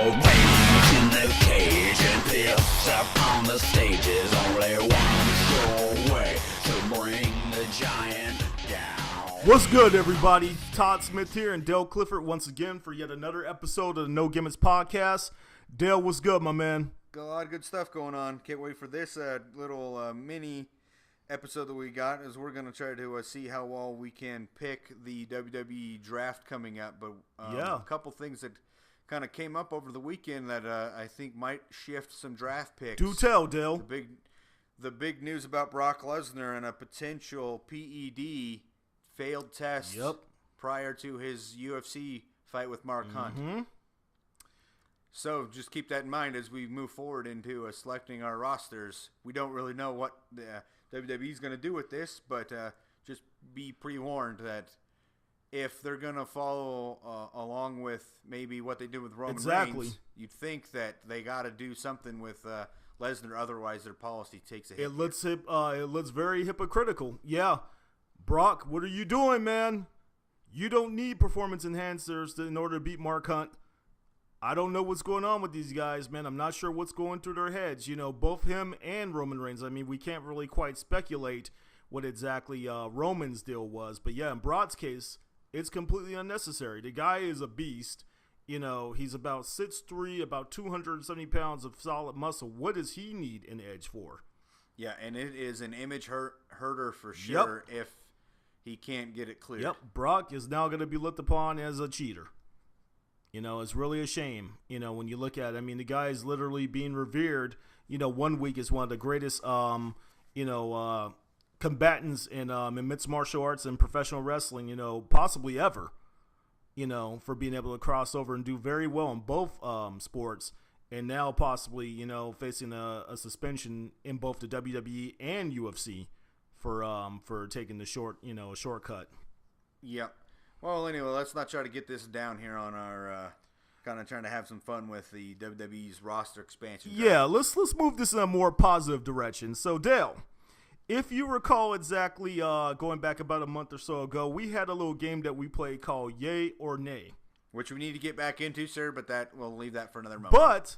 rage in the cage and pissed up on the stages. Only one show away to bring the giant down. What's good, everybody? Todd Smith here and Dale Clifford once again for yet another episode of the No Gimmicks podcast. Dale, what's good, my man? Got a lot of good stuff going on. Can't wait for this little mini episode that we got, as we're going to try to see how well we can pick the WWE draft coming up. But a couple things that kind of came up over the weekend that I think might shift some draft picks. Do tell, Dale. The big news about Brock Lesnar and a potential PED failed test prior to his UFC fight with Mark Hunt. So just keep that in mind as we move forward into selecting our rosters. We don't really know what the WWE is going to do with this, but just be pre-warned that if they're going to follow along with maybe what they did with Roman Reigns, you'd think that they got to do something with Lesnar, otherwise their policy takes a hit. It looks very hypocritical. Yeah, Brock, what are you doing, man? You don't need performance enhancers in order to beat Mark Hunt. I don't know what's going on with these guys, man. I'm not sure what's going through their heads. You know, both him and Roman Reigns. I mean, we can't really quite speculate what exactly Roman's deal was. But, yeah, in Brock's case, it's completely unnecessary. The guy is a beast. You know, he's about 6'3", about 270 pounds of solid muscle. What does he need an edge for? Yeah, and it is an image herder for sure if he can't get it cleared. Yep, Brock is now going to be looked upon as a cheater. You know, it's really a shame, you know, when you look at it. I mean, the guy is literally being revered. You know, 1 week is one of the greatest, combatants in mixed martial arts and professional wrestling, you know, possibly ever, you know, for being able to cross over and do very well in both sports. And now possibly, you know, facing a suspension in both the WWE and UFC for taking the shortcut. Yep. Well, anyway, let's not try to get this down here on our kind of trying to have some fun with the WWE's roster expansion. Yeah, let's move this in a more positive direction. So, Dale, if you recall exactly going back about a month or so ago, we had a little game that we played called Yay or Nay. Which we need to get back into, sir, but we'll leave that for another moment. But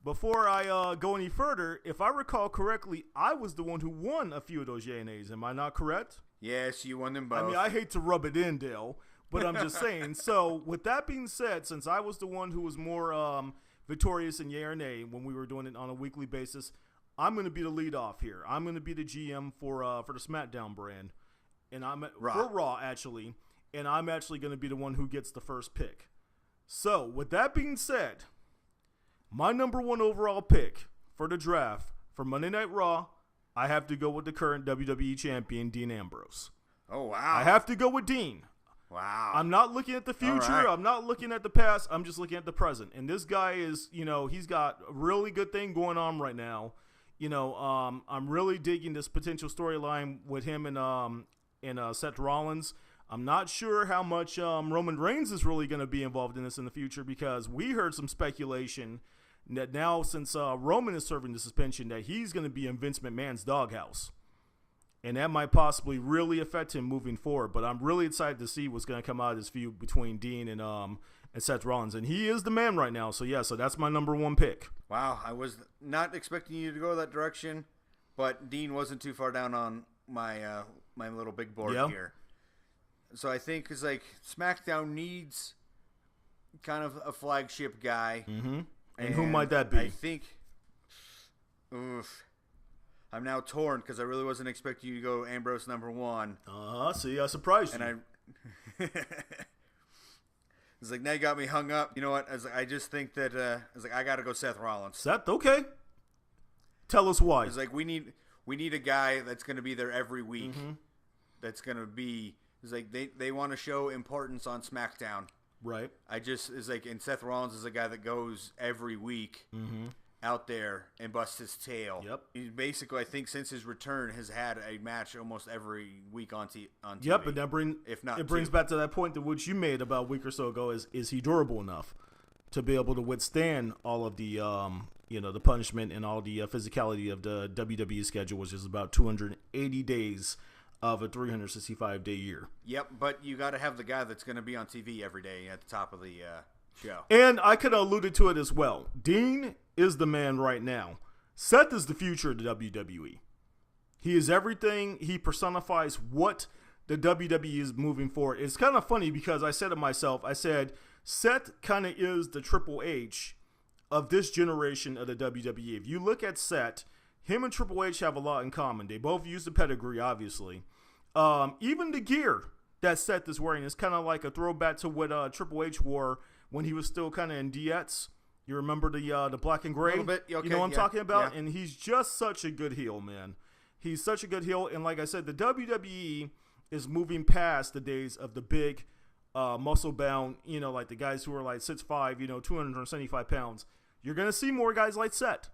before I go any further, if I recall correctly, I was the one who won a few of those Yay and Nays. Am I not correct? Yes, you won them both. I mean, I hate to rub it in, Dale. But I'm just saying, so with that being said, since I was the one who was more victorious in Yay or Nay when we were doing it on a weekly basis, I'm going to be the lead off here. I'm going to be the GM for the Smackdown brand, and for Raw actually, and I'm actually going to be the one who gets the first pick. So with that being said, my number one overall pick for the draft for Monday Night Raw, I have to go with the current WWE champion, Dean Ambrose. Oh wow! I have to go with Dean. Wow. I'm not looking at the future. Right. I'm not looking at the past. I'm just looking at the present. And this guy is, you know, he's got a really good thing going on right now. You know, I'm really digging this potential storyline with him and Seth Rollins. I'm not sure how much Roman Reigns is really going to be involved in this in the future, because we heard some speculation that now, since Roman is serving the suspension, that he's going to be in Vince McMahon's doghouse. And that might possibly really affect him moving forward. But I'm really excited to see what's going to come out of this feud between Dean and Seth Rollins. And he is the man right now. So, yeah, so that's my number one pick. Wow, I was not expecting you to go that direction. But Dean wasn't too far down on my my little big board here. So I think it's like SmackDown needs kind of a flagship guy. Mm-hmm. And who might that be? I think... I'm now torn because I really wasn't expecting you to go Ambrose number one. See, I surprised you. And it's like, now you got me hung up. You know what? I just think that I got to go Seth Rollins. Seth, okay. Tell us why. It's like we need a guy that's going to be there every week. Mm-hmm. That's going to be. It's like they want to show importance on SmackDown. Right. And Seth Rollins is a guy that goes every week. Mm-hmm. Out there and bust his tail. Yep. He basically, I think, since his return, has had a match almost every week on TV. Yep, and that brings back to that point that which you made about a week or so ago. Is he durable enough to be able to withstand all of the the punishment and all the physicality of the WWE schedule, which is about 280 days of a 365-day year. Yep, but you got to have the guy that's going to be on TV every day at the top of the show. And I could have alluded to it as well. Dean is the man right now. Seth is the future of the WWE. He is everything. He personifies what the WWE is moving forward. It's kind of funny because I said it myself. I said Seth kind of is the Triple H of this generation of the WWE. If you look at Seth, him and Triple H have a lot in common. They both use the pedigree, obviously. Even the gear that Seth is wearing is kind of like a throwback to what Triple H wore when he was still kind of in DX. You remember the black and gray? A little bit. Okay, you know what I'm talking about? Yeah. And he's just such a good heel, man. He's such a good heel. And like I said, the WWE is moving past the days of the big muscle-bound, like the guys who are like 6'5", 275 pounds. You're going to see more guys like Seth.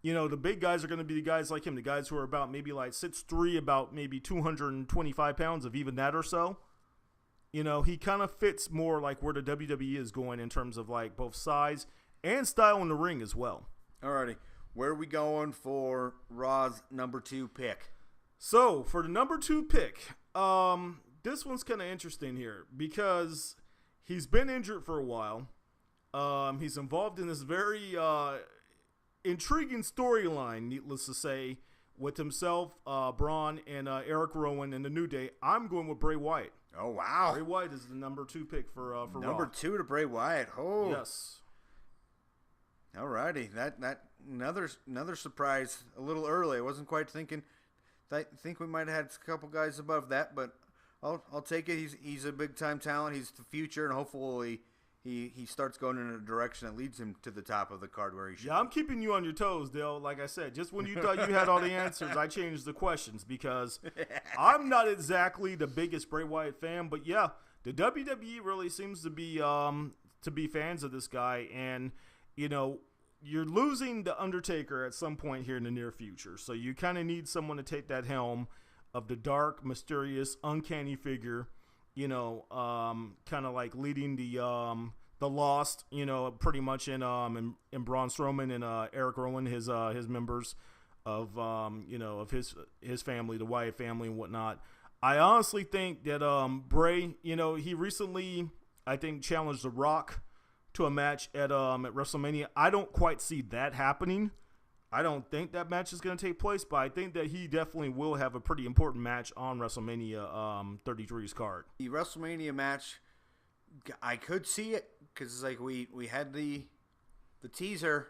The big guys are going to be the guys like him, the guys who are about maybe like 6'3", about maybe 225 pounds, of even that or so. He kind of fits more like where the WWE is going in terms of like both size and style in the ring as well. Alrighty. Where are we going for Raw's number 2 pick? So, for the number 2 pick, this one's kind of interesting here because he's been injured for a while. He's involved in this very intriguing storyline, needless to say, with himself, Braun, and Eric Rowan in the New Day. I'm going with Bray Wyatt. Oh, wow. Bray Wyatt is the number 2 pick for Raw. Number 2 to Bray Wyatt. Oh. Yes. Alrighty. That another surprise a little early. I wasn't quite thinking. I think we might have had a couple guys above that, but I'll take it. He's a big-time talent. He's the future, and hopefully he starts going in a direction that leads him to the top of the card where he should. Yeah, I'm keeping you on your toes, Dale. Like I said, just when you thought you had all the answers, I changed the questions because I'm not exactly the biggest Bray Wyatt fan, but yeah, the WWE really seems to be fans of this guy, and you're losing the Undertaker at some point here in the near future, so you kind of need someone to take that helm of the dark, mysterious, uncanny figure. Kind of like leading the Lost, pretty much in Braun Strowman and Eric Rowan, his members of of his family, the Wyatt family and whatnot. I honestly think that Bray, he recently, I think, challenged The Rock to a match at WrestleMania. I don't quite see that happening. I don't think that match is going to take place, but I think that he definitely will have a pretty important match on WrestleMania 33's card. The WrestleMania match, I could see it because it's like we had the teaser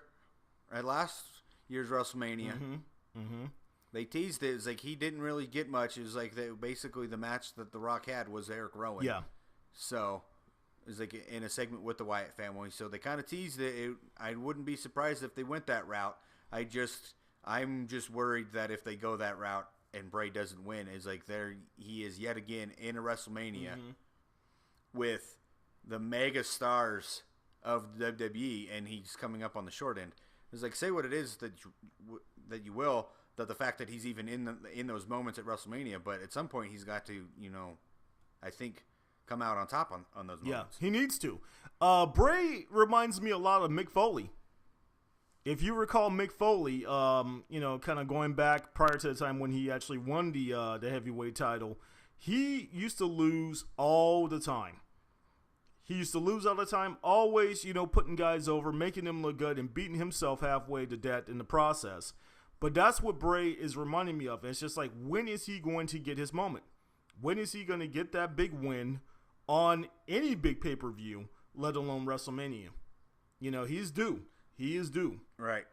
at last year's WrestleMania. Mm-hmm. They teased it. It was like he didn't really get much. It was like basically the match that The Rock had was Eric Rowan. Yeah. So it was like in a segment with the Wyatt family. So they kind of teased it. I wouldn't be surprised if they went that route. I'm just worried that if they go that route and Bray doesn't win, is like he is yet again in a WrestleMania with the mega stars of the WWE, and he's coming up on the short end. It's like, say what it is that you will, that the fact that he's even in those moments at WrestleMania, but at some point he's got to, I think, come out on top on those moments. Yeah, he needs to. Bray reminds me a lot of Mick Foley. If you recall Mick Foley, kind of going back prior to the time when he actually won the heavyweight title, he used to lose all the time. Always, putting guys over, making them look good, and beating himself halfway to death in the process. But that's what Bray is reminding me of. It's just like, when is he going to get his moment? When is he going to get that big win on any big pay-per-view, let alone WrestleMania? He's due. He is due. Right.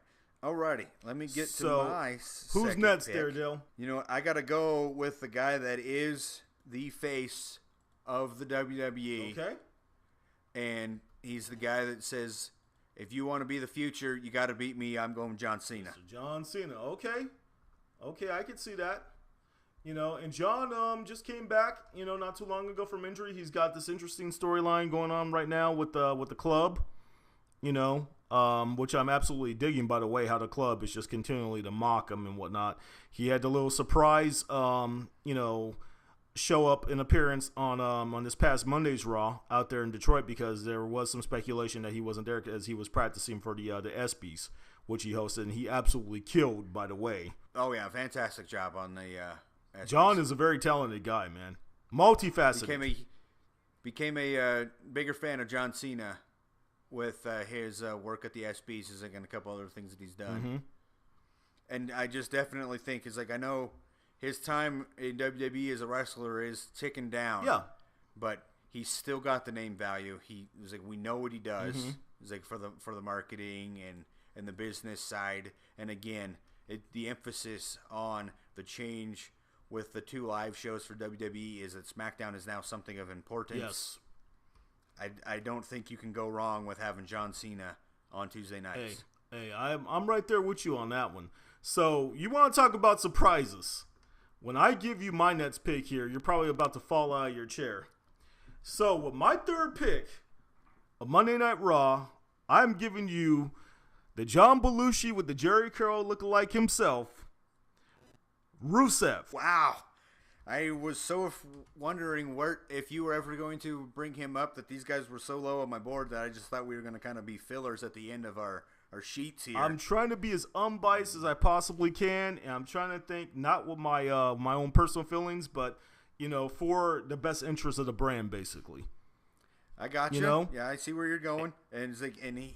Alrighty. Let me get to my who's next pick. there, Dale? I got to go with the guy that is the face of the WWE. Okay. And he's the guy that says, if you want to be the future, you got to beat me. I'm going John Cena. So John Cena. Okay, I can see that. And John just came back, not too long ago from injury. He's got this interesting storyline going on right now with the club, which I'm absolutely digging, by the way, how the club is just continually to mock him and whatnot. He had the little surprise, show up in appearance on this past Monday's Raw out there in Detroit, because there was some speculation that he wasn't there as he was practicing for the ESPYs, which he hosted, and he absolutely killed, by the way. Oh yeah, fantastic job on the ESPYs. John is a very talented guy, man. Multifaceted. Became a bigger fan of John Cena with his work at the SBs and a couple other things that he's done. Mm-hmm. And I just definitely think I know his time in WWE as a wrestler is ticking down. Yeah. But he's still got the name value. We know what he does. Mm-hmm. It's for the marketing and the business side. And again, the emphasis on the change with the 2 live shows for WWE is that SmackDown is now something of importance. Yes. I don't think you can go wrong with having John Cena on Tuesday nights. Hey, I'm right there with you on that one. So you want to talk about surprises? When I give you my next pick here, you're probably about to fall out of your chair. So with my third pick of Monday Night Raw, I'm giving you the John Belushi with the Jerry Curl lookalike himself, Rusev. Wow. I was so wondering if you were ever going to bring him up, that these guys were so low on my board that I just thought we were going to kind of be fillers at the end of our sheets here. I'm trying to be as unbiased as I possibly can, and I'm trying to think not with my own personal feelings, but for the best interest of the brand, basically. I got you. You know? Yeah, I see where you're going, and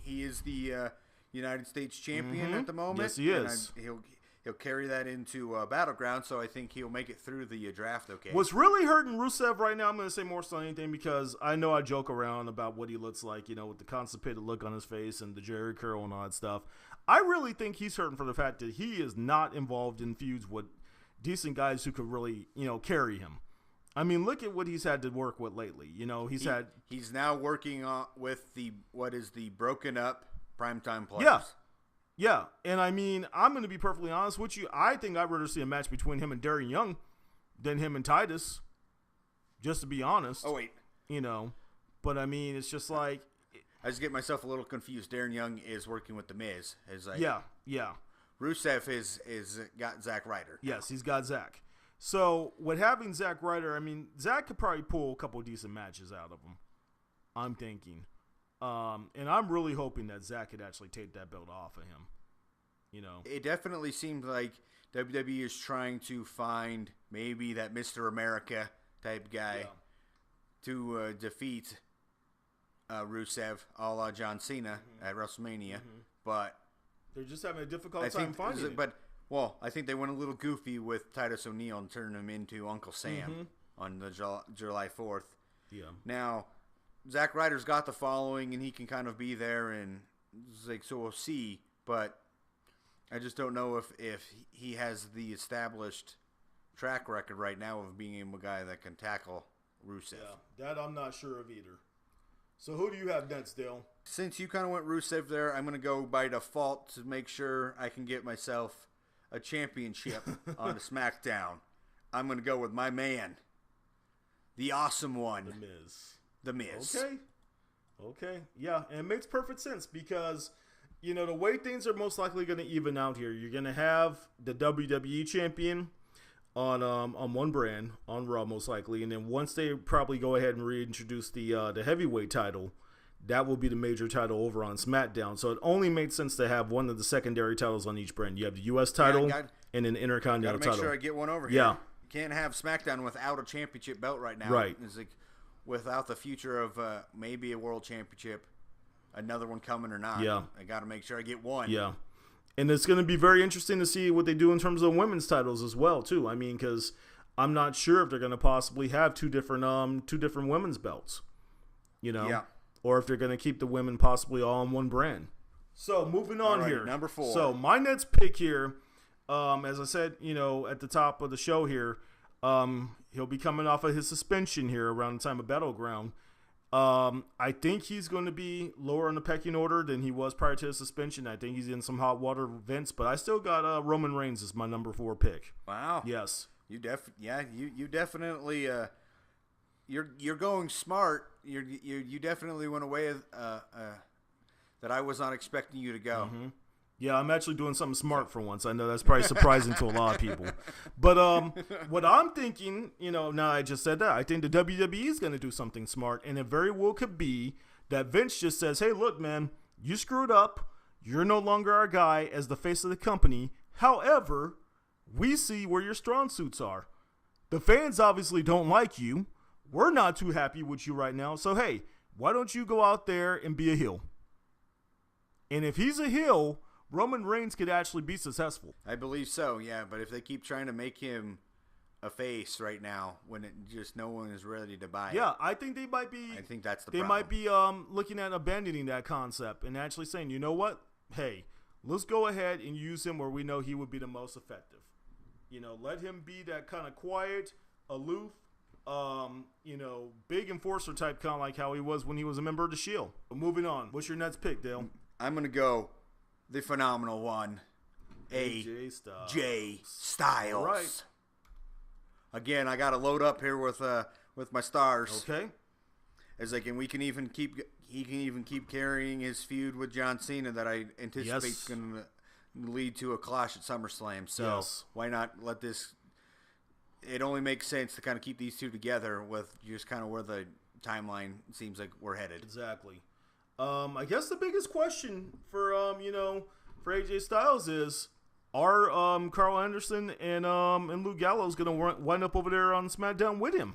he is the United States champion at the moment. Yes, he is. And he'll carry that into Battleground, so I think he'll make it through the draft. Okay. What's really hurting Rusev right now, I'm going to say more so than anything, because I know I joke around about what he looks like, with the constipated look on his face and the Jerry curl and all that stuff. I really think he's hurting for the fact that he is not involved in feuds with decent guys who could really, carry him. I mean, look at what he's had to work with lately. He's now working with the broken up primetime players. Yeah. Yeah, and I mean, I'm going to be perfectly honest with you. I think I'd rather see a match between him and Darren Young than him and Titus, just to be honest. Oh, wait. But I mean, it's just like... I just get myself a little confused. Darren Young is working with The Miz. Yeah. Rusev is got Zack Ryder. Yes, he's got Zack. So, with having Zack Ryder, I mean, Zack could probably pull a couple of decent matches out of him, I'm thinking. And I'm really hoping that Zack could actually take that belt off of him. It definitely seems like WWE is trying to find maybe that Mr. America type guy to defeat Rusev, a la John Cena at WrestleMania. But they're just having a difficult time finding it. But I think they went a little goofy with Titus O'Neil and turned him into Uncle Sam on the July 4th. Yeah. Now, Zack Ryder's got the following, and he can kind of be there, and so we'll see. But I just don't know if he has the established track record right now of being a guy that can tackle Rusev. Yeah, that I'm not sure of either. So who do you have next, Dale? Since you kind of went Rusev there, I'm going to go by default to make sure I can get myself a championship on the SmackDown. I'm going to go with my man, the awesome one, The Miz. Okay. Yeah, and it makes perfect sense because, the way things are most likely going to even out here, you're going to have the WWE champion on one brand, on Raw most likely, and then once they probably go ahead and reintroduce the heavyweight title, that will be the major title over on SmackDown. So it only makes sense to have one of the secondary titles on each brand. You have the U.S. title and an Intercontinental title. Got to make sure I get one over here. Yeah. You can't have SmackDown without a championship belt right now. Right. It's like without the future of maybe a world championship, another one coming or not. Yeah. I got to make sure I get one. Yeah. And it's going to be very interesting to see what they do in terms of women's titles as well, too. I mean, because I'm not sure if they're going to possibly have two different women's belts, Yeah. Or if they're going to keep the women possibly all on one brand. So moving on here, number 4. So my next pick here, as I said, at the top of the show here, he'll be coming off of his suspension here around the time of Battleground. I think he's going to be lower on the pecking order than he was prior to his suspension. I think he's in some hot water vents, but I still got Roman Reigns as my number 4 pick. Wow. Yes. You definitely you're going smart. You definitely went away that I was not expecting you to go. Mm-hmm. Yeah, I'm actually doing something smart for once. I know that's probably surprising to a lot of people. But what I'm thinking, now I just said that, I think the WWE is going to do something smart, and it very well could be that Vince just says, hey, look, man, you screwed up. You're no longer our guy as the face of the company. However, we see where your strong suits are. The fans obviously don't like you. We're not too happy with you right now. So, hey, why don't you go out there and be a heel? And if he's a heel, Roman Reigns could actually be successful. I believe so, yeah. But if they keep trying to make him a face right now, when just no one is ready to buy it. Yeah, I think they might be. I think that's the they problem. might be looking at abandoning that concept and actually saying, you know what? Hey, let's go ahead and use him where we know he would be the most effective. Let him be that kind of quiet, aloof, big enforcer type, kind of like how he was when he was a member of the Shield. But moving on, what's your next pick, Dale? I'm gonna go the phenomenal one, AJ Styles. AJ Styles. All right. Again, I got to load up here with my stars. Okay. As like, and he can even keep carrying his feud with John Cena that I anticipate is going to lead to a clash at SummerSlam. So why not let this? It only makes sense to kind of keep these two together with just kind of where the timeline seems like we're headed. Exactly. I guess the biggest question for for AJ Styles is, are Carl Anderson and Luke Gallows going to wind up over there on SmackDown with him?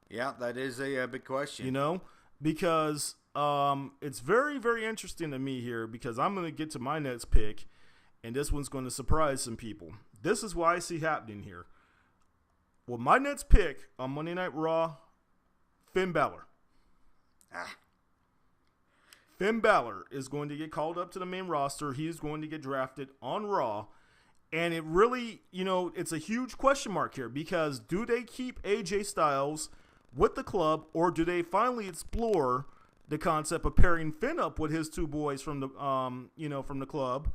Yeah, that is a big question. Because it's very, very interesting to me here, because I'm going to get to my next pick, and this one's going to surprise some people. This is what I see happening here. Well, my next pick on Monday Night Raw, Finn Balor. Finn Balor is going to get called up to the main roster. He's going to get drafted on Raw. And it really, it's a huge question mark here, because do they keep AJ Styles with the club, or do they finally explore the concept of pairing Finn up with his two boys from the, from the club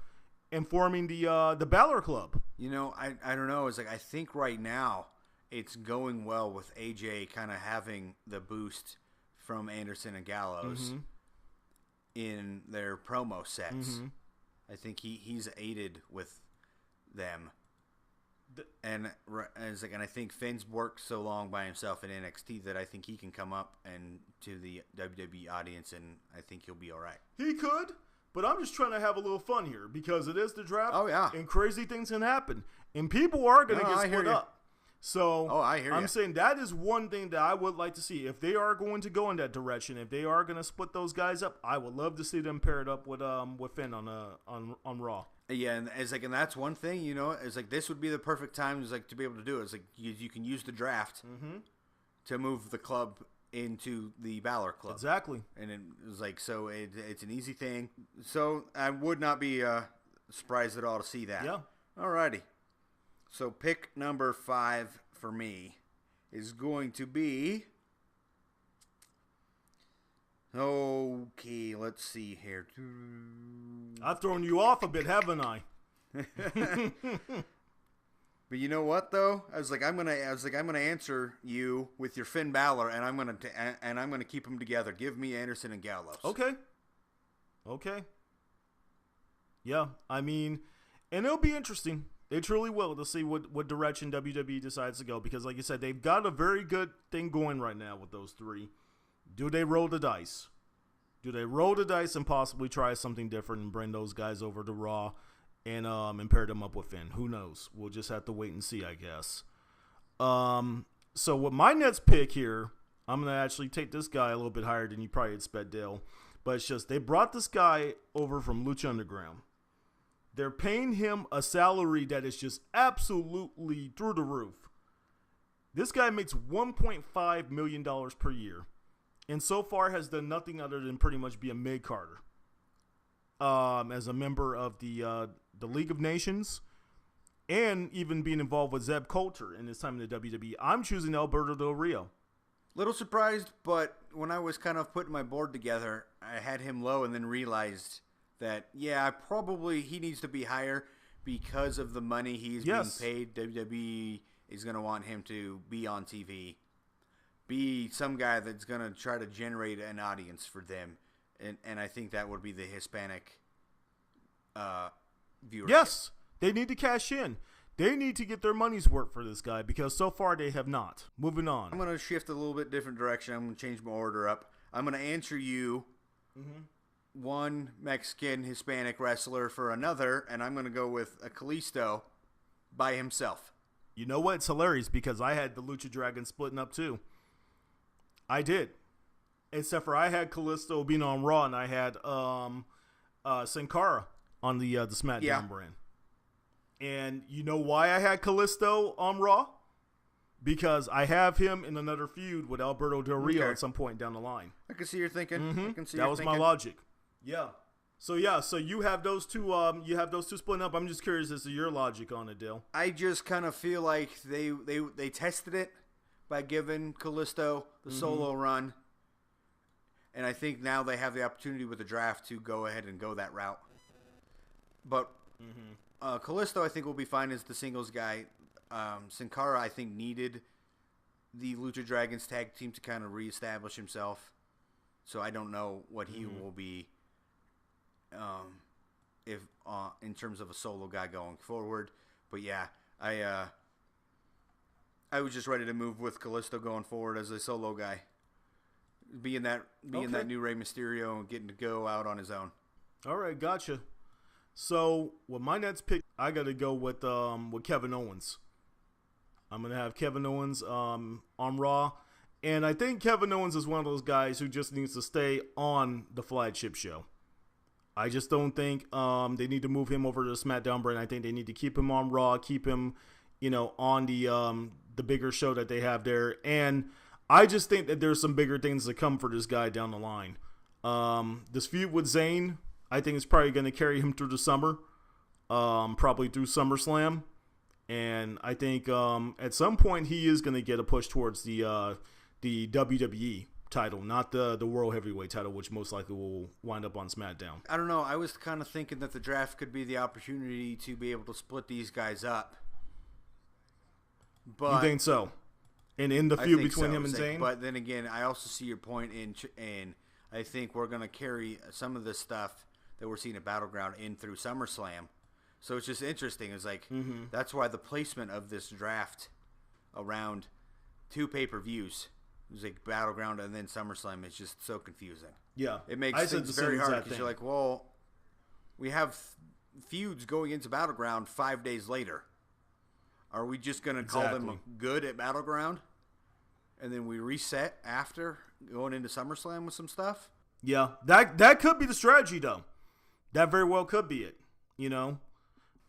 and forming the Balor Club? I don't know. It's like, I think right now it's going well with AJ kind of having the boost from Anderson and Gallows in their promo sets. I think he's aided with them. And I think Finn's worked so long by himself in NXT that I think he can come up and to the WWE audience, and I think he'll be all right. He could, but I'm just trying to have a little fun here, because it is the draft. Oh, yeah. And crazy things can happen, and people are going to get split up. So I'm saying that is one thing that I would like to see. If they are going to go in that direction, if they are going to split those guys up, I would love to see them paired up with Finn on Raw. Yeah, and and that's one thing, it's like this would be the perfect time to be able to do it. It's like you can use the draft to move the club into the Balor Club. Exactly. And it was like, so it's an easy thing. So I would not be surprised at all to see that. Yeah. Alrighty. So pick number 5 for me is going to be... Okay, let's see here. I've thrown you off a bit, haven't I? But you know what though? I was like, I'm gonna answer you with your Finn Balor, and I'm gonna keep them together. Give me Anderson and Gallows. Okay. Yeah, I mean, and it'll be interesting. They truly will, to see what direction WWE decides to go, because like you said, they've got a very good thing going right now with those three. Do they roll the dice? Do they roll the dice and possibly try something different and bring those guys over to Raw and pair them up with Finn? Who knows? We'll just have to wait and see, I guess. So with my next pick here, I'm going to actually take this guy a little bit higher than you probably expect, Dale. But it's just, they brought this guy over from Lucha Underground. They're paying him a salary that is just absolutely through the roof. This guy makes $1.5 million per year, and so far has done nothing other than pretty much be a mid-carder. As a member of the League of Nations, and even being involved with Zeb Coulter in his time in the WWE. I'm choosing Alberto Del Rio. Little surprised, but when I was kind of putting my board together, I had him low and then realized that, he needs to be higher because of the money he's being paid. WWE is going to want him to be on TV, be some guy that's going to try to generate an audience for them. And I think that would be the Hispanic viewership. Yes, they need to cash in. They need to get their money's worth for this guy, because so far they have not. Moving on. I'm going to shift a little bit different direction. I'm going to change my order up. I'm going to answer you one Mexican Hispanic wrestler for another, and I'm going to go with a Kalisto by himself. You know what? It's hilarious, because I had the Lucha Dragon splitting up too. I did. Except for I had Kalisto being on Raw, and I had Sin Cara on the SmackDown Yeah. brand. And you know why I had Kalisto on Raw? Because I have him in another feud with Alberto Del Rio Okay. at some point down the line. I can see your thinking. I can see That your was thinking. my logic. Yeah. So you have those two. You have those two splitting up. I'm just curious as to your logic on it, Dale. I just kind of feel like they tested it by giving Kalisto the solo run, and I think now they have the opportunity with the draft to go ahead and go that route. But Kalisto, I think, will be fine as the singles guy. Sin Cara, I think, needed the Lucha Dragons tag team to kind of reestablish himself. So I don't know what he will be, if in terms of a solo guy going forward. But yeah, I was just ready to move with Kalisto going forward as a solo guy, being that new Rey Mysterio and getting to go out on his own. All right, gotcha. So with my next pick, I got to go with Kevin Owens. I'm gonna have Kevin Owens on Raw, and I think Kevin Owens is one of those guys who just needs to stay on the flagship show. I just don't think they need to move him over to the SmackDown brand. I think they need to keep him on Raw, keep him, on the bigger show that they have there. And I just think that there's some bigger things to come for this guy down the line. This feud with Zayn, I think, is probably going to carry him through the summer, probably through SummerSlam. And I think at some point he is going to get a push towards the WWE title, not the World Heavyweight title, which most likely will wind up on SmackDown. I don't know. I was kind of thinking that the draft could be the opportunity to be able to split these guys up. But You think so? And in the I feud think between so. him and Zayn? But then again, I also see your point in I think we're going to carry some of this stuff that we're seeing at Battleground in through SummerSlam. So it's just interesting. It's like that's why the placement of this draft around two pay-per-views, it's like Battleground and then SummerSlam, is just so confusing. Yeah. It makes I said things the very same hard exact because you're thing. like, well, we have feuds going into Battleground 5 days later. Are we just going to call them Exactly. good at Battleground? And then we reset after going into SummerSlam with some stuff? Yeah, that could be the strategy, though. That very well could be it,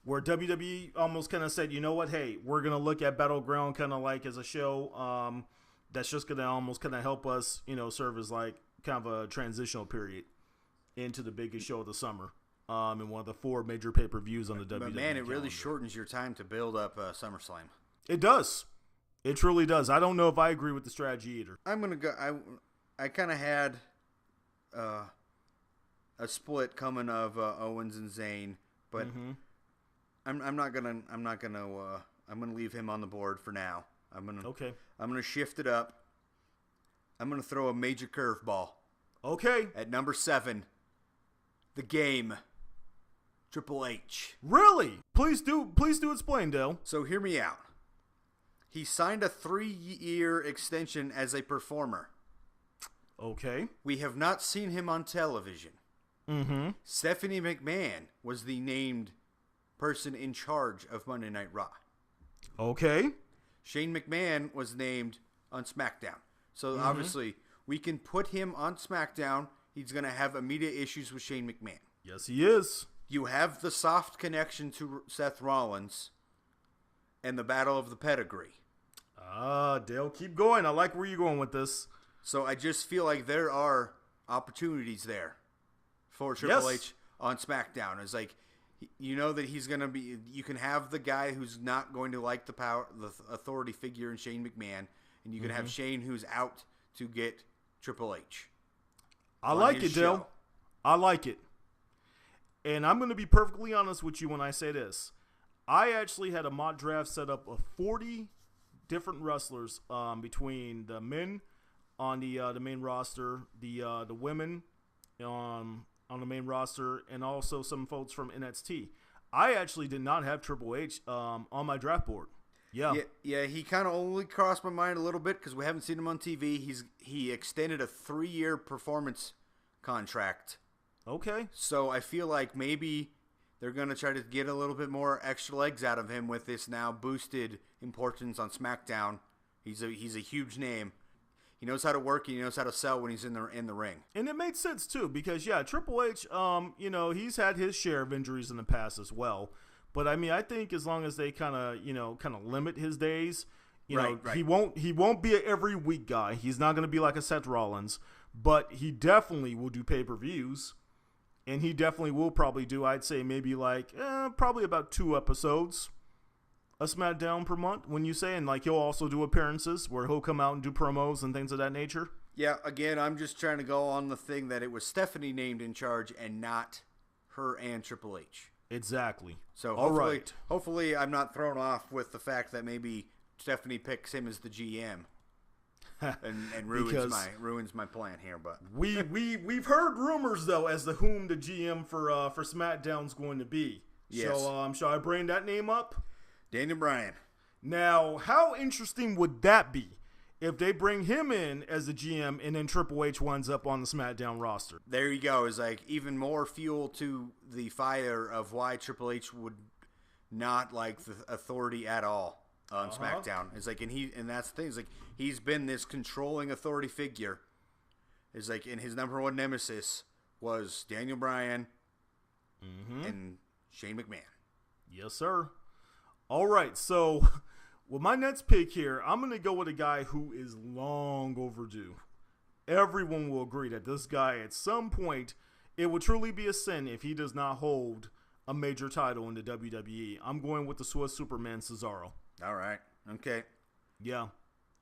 where WWE almost kind of said, you know what, hey, we're going to look at Battleground kind of like as a show that's just going to almost kind of help us, serve as like kind of a transitional period into the biggest show of the summer and one of the 4 major pay-per-views on the WWE But man, it really calendar. shortens your time to build up SummerSlam. It does. It truly does. I don't know if I agree with the strategy either. I'm going to go. I kind of had a split coming of Owens and Zayn, but I'm gonna leave him on the board for now. I'm gonna shift it up. I'm gonna throw a major curveball Okay. at number 7. The Game, Triple H. Really? Please do explain, Dale. So hear me out. He signed a 3-year extension as a performer. Okay. We have not seen him on television. Stephanie McMahon was the named person in charge of Monday Night Raw. Okay. Shane McMahon was named on SmackDown. So obviously, we can put him on SmackDown. He's going to have immediate issues with Shane McMahon. Yes, he is. You have the soft connection to Seth Rollins and the Battle of the Pedigree. Dale, keep going. I like where you're going with this. So I just feel like there are opportunities there for Triple Yes. H on SmackDown. It's like, you know that he's going to be, you can have the guy who's not going to like the authority figure in Shane McMahon, and you can have Shane who's out to get Triple H. I on like his it, Dale. show. I like it. And I'm going to be perfectly honest with you when I say this. I actually had a mock draft set up of 40 different wrestlers between the men on the main roster, the women on the main roster, and also some folks from NXT. I actually did not have Triple H on my draft board. Yeah. Yeah, he kind of only crossed my mind a little bit because we haven't seen him on TV. He extended a 3-year performance contract. Okay. So I feel like maybe they're going to try to get a little bit more extra legs out of him with this now boosted importance on SmackDown. He's a huge name. He knows how to work. He knows how to sell when he's in the ring. And it made sense too, because Triple H, he's had his share of injuries in the past as well. But I mean, I think as long as they kind of limit his days, Right. he won't be an every week guy. He's not going to be like a Seth Rollins, but he definitely will do pay-per-views, and he definitely will probably do, I'd say maybe probably about 2 episodes a SmackDown per month. When you say, and he'll also do appearances where he'll come out and do promos and things of that nature. Yeah. Again, I'm just trying to go on the thing that it was Stephanie named in charge and not her and Triple H. Exactly. So All hopefully I'm not thrown off with the fact that maybe Stephanie picks him as the GM and ruins my plan here. But we've heard rumors though as to whom the GM for SmackDown's going to be. Yes. So shall I bring that name up? Daniel Bryan. Now, how interesting would that be if they bring him in as the GM and then Triple H winds up on the SmackDown roster? There you go. Is even more fuel to the fire of why Triple H would not like the authority at all on SmackDown. It's and that's the thing. It's he's been this controlling authority figure. It's and his number one nemesis was Daniel Bryan and Shane McMahon. Yes, sir. All right, so with my next pick here, I'm going to go with a guy who is long overdue. Everyone will agree that this guy, at some point, it would truly be a sin if he does not hold a major title in the WWE. I'm going with the Swiss Superman, Cesaro. All right. Okay. Yeah.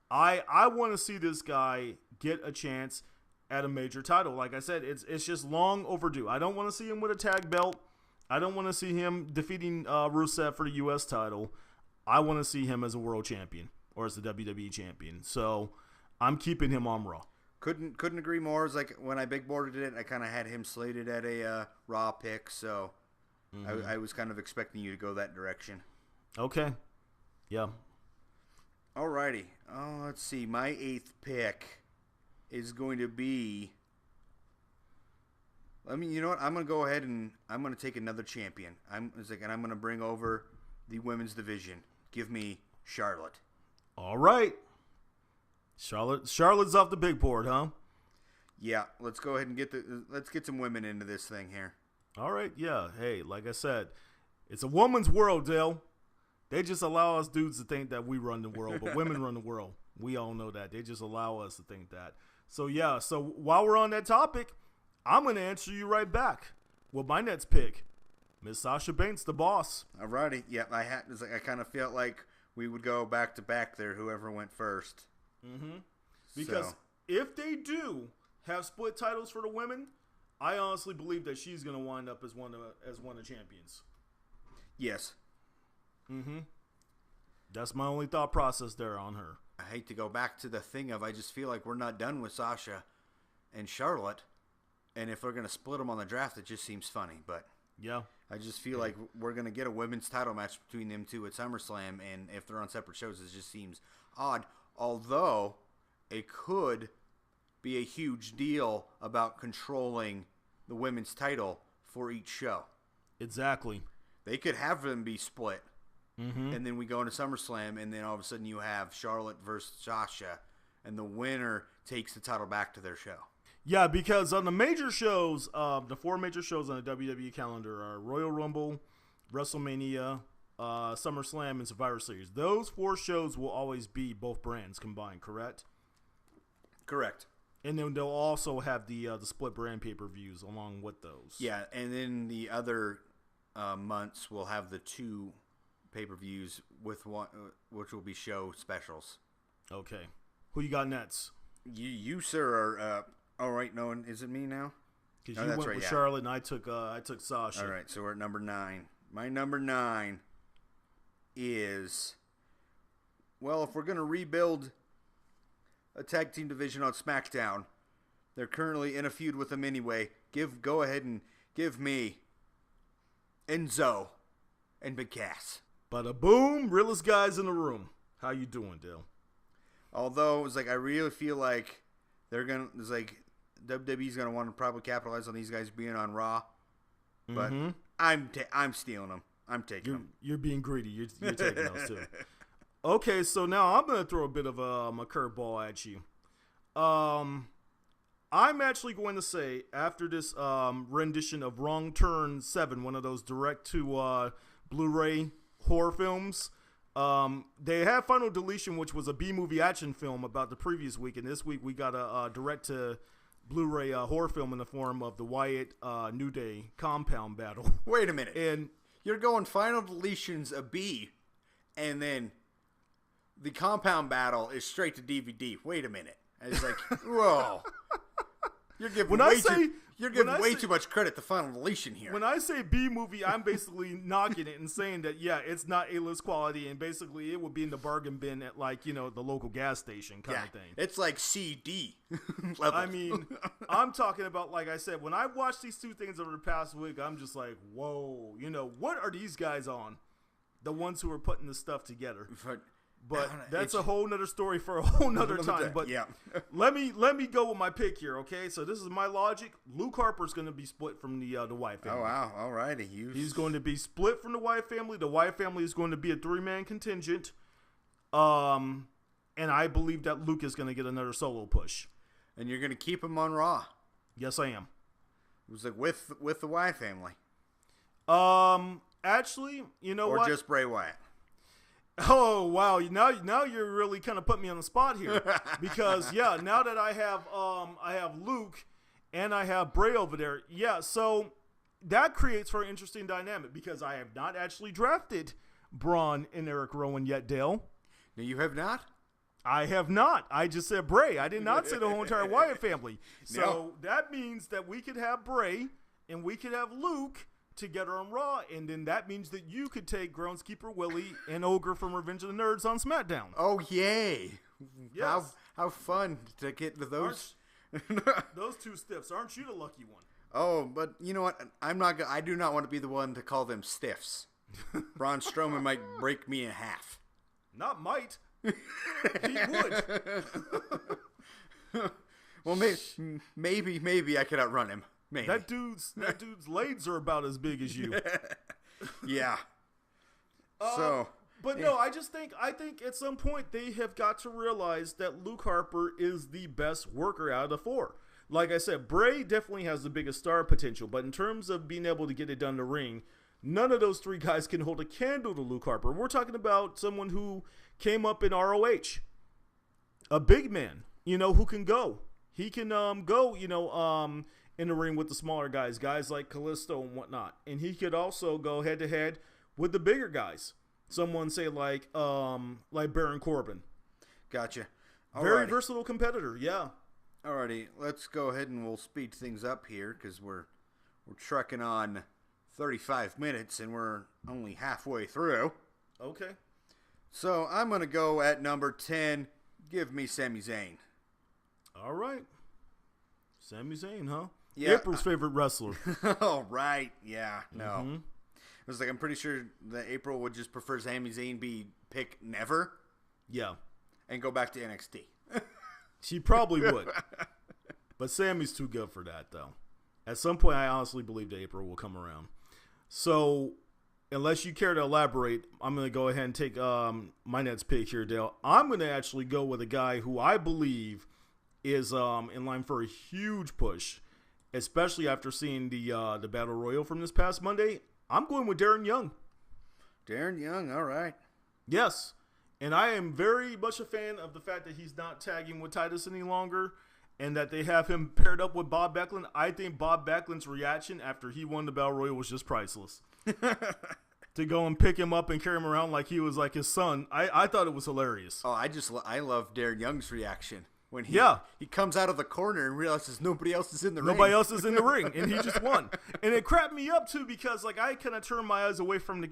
I want to see this guy get a chance at a major title. Like I said, it's just long overdue. I don't want to see him with a tag belt. I don't want to see him defeating Rusev for the U.S. title. I want to see him as a world champion or as the WWE champion. So I'm keeping him on Raw. Couldn't agree more. It's when I big boarded it, I kind of had him slated at a Raw pick, so I was kind of expecting you to go that direction. Okay. Yeah. Alrighty. Let's see. My 8th pick is going to be... you know what? I'm going to go ahead and I'm going to take another champion. And I'm going to bring over the women's division. Give me Charlotte. All right. Charlotte's off the big board, huh? Yeah. Let's go ahead and let's get some women into this thing here. All right. Yeah. Hey, like I said, it's a woman's world, Dale. They just allow us dudes to think that we run the world, but women run the world. We all know that. They just allow us to think that. So, yeah. So, while we're on that topic, I'm going to answer you right back with my next pick, Miss Sasha Banks, the boss. Alrighty. Yeah, I kind of felt like we would go back to back there, whoever went first. Because if they do have split titles for the women, I honestly believe that she's going to wind up as one of the champions. Yes. That's my only thought process there on her. I hate to go back to the thing of I just feel like we're not done with Sasha and Charlotte. And if we're going to split them on the draft, it just seems funny. But yeah, I just feel like we're going to get a women's title match between them two at SummerSlam. And if they're on separate shows, it just seems odd. Although it could be a huge deal about controlling the women's title for each show. Exactly. They could have them be split. And then we go into SummerSlam, and then all of a sudden you have Charlotte versus Sasha, and the winner takes the title back to their show. Yeah, because on the major shows, the 4 major shows on the WWE calendar are Royal Rumble, WrestleMania, SummerSlam, and Survivor Series. Those 4 shows will always be both brands combined, correct? Correct. And then they'll also have the split brand pay-per-views along with those. Yeah, and then the other months will have the 2 pay-per-views with one, which will be show specials. Okay. Who you got next? You sir, are... all right, no, is it me now? Because you went with Charlotte, and I took Sasha. All right, so we're at number 9. My number 9 is... well, if we're going to rebuild a tag team division on SmackDown, they're currently in a feud with them anyway. Go ahead and give me Enzo and Big Cass. Bada boom, realest guys in the room. How you doing, Dale? Although it's I really feel like WWE's gonna want to probably capitalize on these guys being on Raw, but I'm stealing them. I'm taking them. You're being greedy. You're taking those too. Okay, so now I'm gonna throw a bit of a curveball at you. I'm actually going to say, after this rendition of Wrong Turn 7, one of those direct-to Blu-ray horror films, they had Final Deletion, which was a B-movie action film about the previous week, and this week we got a direct-to Blu-ray horror film in the form of the Wyatt New Day compound battle. Wait a minute. And you're going Final Deletion's a B, and then the compound battle is straight to DVD. Wait a minute. And it's like, whoa. You're giving way too much credit to Final Deletion here. When I say B movie, I'm basically knocking it and saying that, yeah, it's not A-list quality, and basically it would be in the bargain bin at, like, you know, the local gas station kind of thing. It's like CD level. I mean, I'm talking about, like I said, when I watched these two things over the past week, I'm just like, whoa, you know, what are these guys on? The ones who are putting this stuff together. But that's a whole nother story for a whole nother time. But yeah. let me go with my pick here, okay? So this is my logic. Luke Harper's going to be split from the Wyatt family. Oh, wow. All righty. He's going to be split from the Wyatt family. The Wyatt family is going to be a 3-man contingent. And I believe that Luke is going to get another solo push. And you're going to keep him on Raw? Yes, I am. It was like with the Wyatt family? Actually, you know what? what? Or just Bray Wyatt? Oh, wow. Now you're really kind of putting me on the spot here. Because, yeah, now that I have Luke and I have Bray over there, yeah, so that creates for an interesting dynamic because I have not actually drafted Braun and Eric Rowan yet, Dale. No, you have not? I have not. I just said Bray. I did not say the whole entire Wyatt family. So No. that means that we could have Bray and we could have Luke together on Raw, and then that means that you could take Groundskeeper Willie and Ogre from Revenge of the Nerds on SmackDown. Oh, yay. Yes. How fun to get to those. Those two stiffs. Aren't you the lucky one? Oh, but you know what? I do not want to be the one to call them stiffs. Braun Strowman might break me in half. Not might. He would. Well, maybe I could outrun him. Maybe. That dude's legs are about as big as you. Yeah. But no, I think at some point they have got to realize that Luke Harper is the best worker out of the four. Like I said, Bray definitely has the biggest star potential, but in terms of being able to get it done in the ring, none of those three guys can hold a candle to Luke Harper. We're talking about someone who came up in ROH. A big man, you know, who can go. He can go, you know, in the ring with the smaller guys like Kalisto and whatnot. And he could also go head to head with the bigger guys. Someone say like Baron Corbin. Gotcha. Very versatile competitor, yeah. Alrighty, let's go ahead and we'll speed things up here because we're trucking on 35 minutes and we're only halfway through. Okay. So I'm going to go at number 10. Give me Sami Zayn. All right. Sami Zayn, huh? Yeah. April's favorite wrestler. Oh, right. Yeah, no. Mm-hmm. I was like, I'm pretty sure that April would just prefer Sami Zayn be pick never. Yeah. And go back to NXT. She probably would. But Sammy's too good for that, though. At some point, I honestly believe that April will come around. So, unless you care to elaborate, I'm going to go ahead and take my next pick here, Dale. I'm going to actually go with a guy who I believe is in line for a huge push, especially after seeing the Battle Royal from this past Monday. I'm going with Darren Young. Darren Young, all right. Yes. And I am very much a fan of the fact that he's not tagging with Titus any longer and that they have him paired up with Bob Backlund. I think Bob Backlund's reaction after he won the Battle Royal was just priceless. To go and pick him up and carry him around like he was like his son. I thought it was hilarious. Oh, I love Darren Young's reaction. When he comes out of the corner and realizes nobody else is in the ring. Nobody else is in the ring, and he just won. And it cracked me up too because like I kind of turned my eyes away from the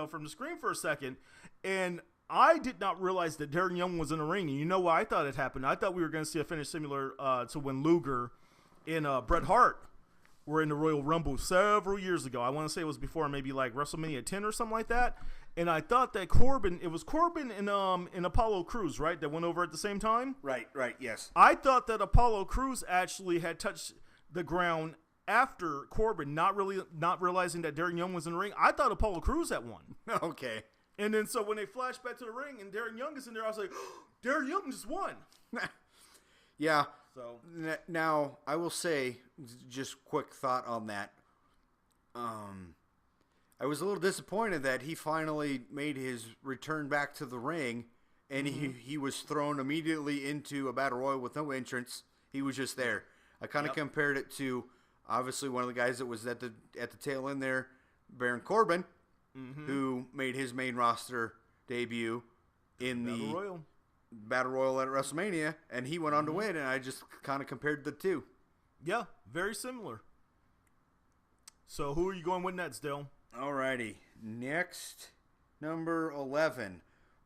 from the screen for a second, and I did not realize that Darren Young was in the ring. And you know why I thought it happened? I thought we were going to see a finish similar to when Luger and Bret Hart were in the Royal Rumble several years ago. I want to say it was before maybe like WrestleMania 10 or something like that. And I thought that it was Corbin and Apollo Crews, right, that went over at the same time? Right, yes. I thought that Apollo Crews actually had touched the ground after Corbin, not realizing that Darren Young was in the ring. I thought Apollo Crews had won. Okay. And then so when they flashed back to the ring and Darren Young is in there, I was like, oh, Darren Young just won. Yeah. So Now, I will say, just quick thought on that. I was a little disappointed that he finally made his return back to the ring, and he was thrown immediately into a battle royal with no entrance. He was just there. I kind of compared it to, obviously, one of the guys that was at the tail end there, Baron Corbin, who made his main roster debut in the Battle Royal at WrestleMania, and he went on to win, and I just kind of compared the two. Yeah, very similar. So who are you going with next, Dale? Alrighty. Next, number 11.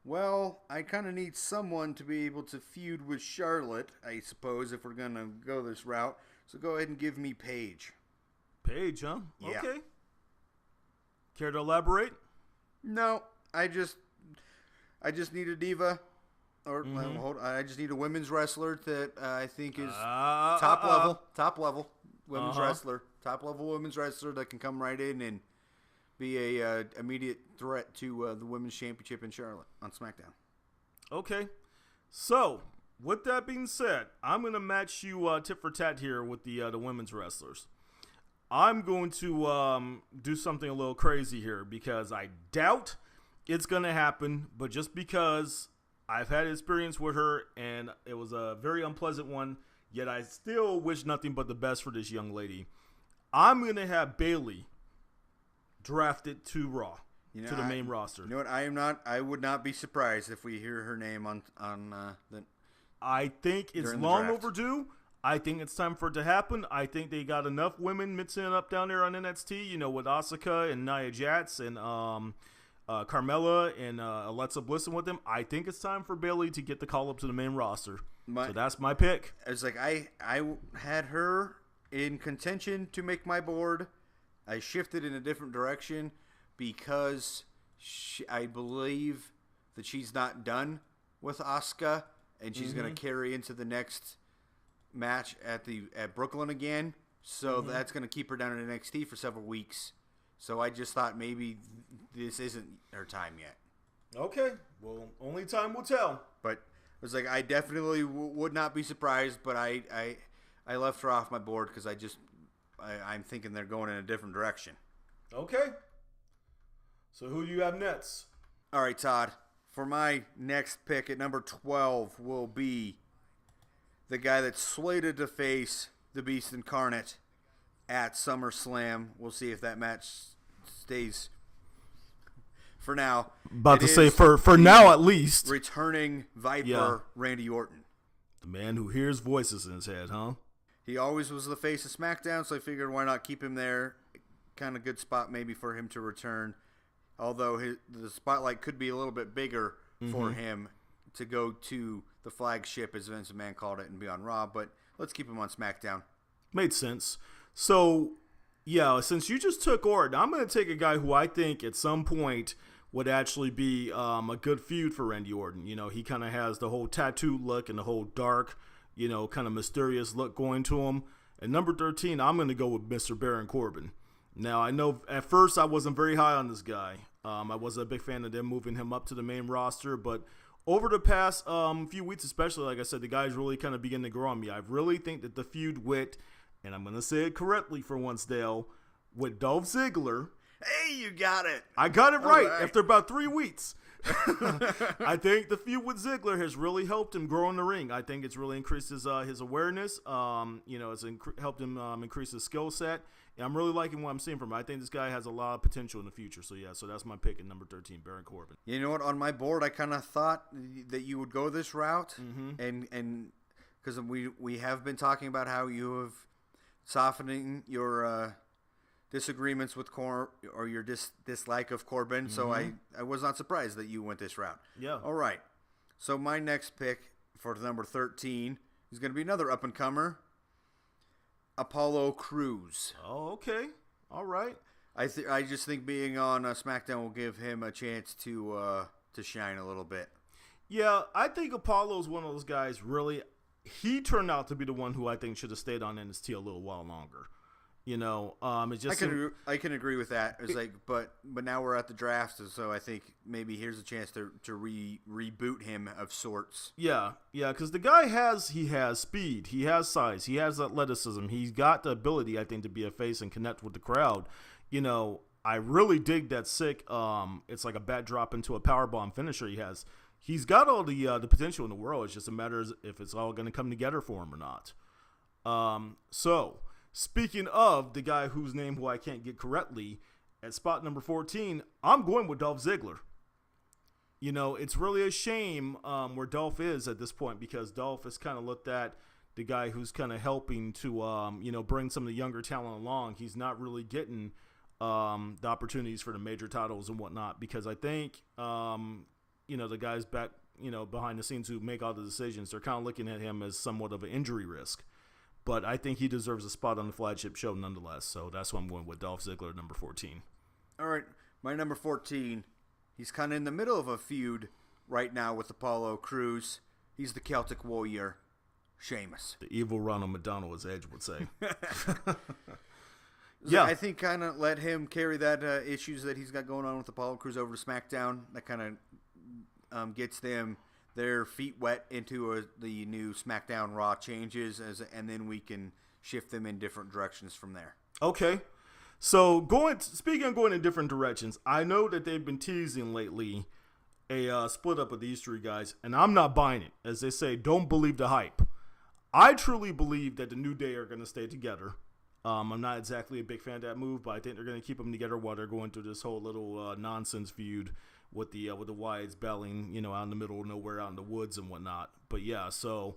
Well, I kind of need someone to be able to feud with Charlotte, I suppose, if we're going to go this route. So go ahead and give me Paige. Paige, huh? Yeah. Okay. Care to elaborate? No, I just need a diva. Or I just need a women's wrestler that I think is top level women's wrestler, top level women's wrestler that can come right in and be a immediate threat to the women's championship in Charlotte on SmackDown. Okay, so with that being said, I'm gonna match you tit for tat here with the women's wrestlers. I'm going to do something a little crazy here because I doubt it's gonna happen, but just because I've had experience with her, and it was a very unpleasant one, yet I still wish nothing but the best for this young lady. I'm going to have Bayley drafted to Raw, to the main roster. You know what? I would not be surprised if we hear her name on the. I think it's long overdue. I think it's time for it to happen. I think they got enough women mixing it up down there on NXT, with Asuka and Nia Jax and Carmella and Alexa Bliss and with them. I think it's time for Bayley to get the call up to the main roster. So that's my pick. It's like I had her in contention to make my board. I shifted in a different direction because I believe that she's not done with Asuka, and she's going to carry into the next match at Brooklyn again. So that's going to keep her down in NXT for several weeks. So I just thought maybe this isn't her time yet. Okay. Well, only time will tell. But it was like I definitely would not be surprised, but I left her off my board because I'm thinking they're going in a different direction. Okay. So who do you have next? All right, Todd. For my next pick at number 12 will be the guy that's slated to face the Beast Incarnate at SummerSlam. We'll see if that match stays for now. About to say for now at least. Returning Viper Randy Orton. The man who hears voices in his head, huh? He always was the face of SmackDown, so I figured why not keep him there. Kind of good spot maybe for him to return. Although the spotlight could be a little bit bigger for him to go to the flagship, as Vince McMahon called it, and be on Raw. But let's keep him on SmackDown. Made sense. So, yeah, since you just took Orton, I'm going to take a guy who I think at some point would actually be a good feud for Randy Orton. He kind of has the whole tattoo look and the whole dark, kind of mysterious look going to him. At number 13, I'm going to go with Mr. Baron Corbin. Now, I know at first I wasn't very high on this guy. I wasn't a big fan of them moving him up to the main roster, but over the past few weeks, especially, like I said, the guy's really kind of beginning to grow on me. I really think that the feud with, and I'm going to say it correctly for once, Dale, with Dolph Ziggler. Hey, you got it. I got it right after about 3 weeks. I think the feud with Ziggler has really helped him grow in the ring. I think it's really increased his awareness. It's helped him increase his skill set. And I'm really liking what I'm seeing from him. I think this guy has a lot of potential in the future. So that's my pick at number 13, Baron Corbin. You know what? On my board, I kind of thought that you would go this route, and because we have been talking about how you have softening your disagreements with or your dislike of Corbin. So I was not surprised that you went this route. Yeah. All right. So my next pick for number 13 is going to be another up and comer, Apollo Crews. Oh, okay. All right. I just think being on SmackDown will give him a chance to shine a little bit. Yeah, I think Apollo's one of those guys. Really, he turned out to be the one who I think should have stayed on NXT a little while longer. It's just I can agree with that. It's like, but now we're at the draft, so I think maybe here's a chance to reboot him of sorts. Yeah, because the guy has speed, he has size, he has athleticism, he's got the ability, I think, to be a face and connect with the crowd. I really dig that sick. It's like a bat drop into a powerbomb finisher he has. He's got all the potential in the world. It's just a matter of if it's all going to come together for him or not. So. Speaking of the guy whose name I can't get correctly, at spot number 14, I'm going with Dolph Ziggler. It's really a shame where Dolph is at this point, because Dolph is kind of looked at the guy who's kind of helping to, bring some of the younger talent along. He's not really getting the opportunities for the major titles and whatnot, because I think, the guys back, behind the scenes who make all the decisions, they're kind of looking at him as somewhat of an injury risk. But I think he deserves a spot on the flagship show nonetheless. So that's why I'm going with Dolph Ziggler, number 14. All right. My number 14, he's kind of in the middle of a feud right now with Apollo Crews. He's the Celtic Warrior, Sheamus. The evil Ronald McDonald, as Edge would say. Yeah. I think kind of let him carry that issues that he's got going on with Apollo Crews over to SmackDown. That kind of gets them their feet wet into the new SmackDown Raw changes, and then we can shift them in different directions from there. Okay. So speaking of going in different directions, I know that they've been teasing lately a split up of these three guys, and I'm not buying it. As they say, don't believe the hype. I truly believe that the New Day are going to stay together. I'm not exactly a big fan of that move, but I think they're going to keep them together while they're going through this whole little nonsense feud with the Wyatts battling, out in the middle of nowhere, out in the woods and whatnot. But yeah, so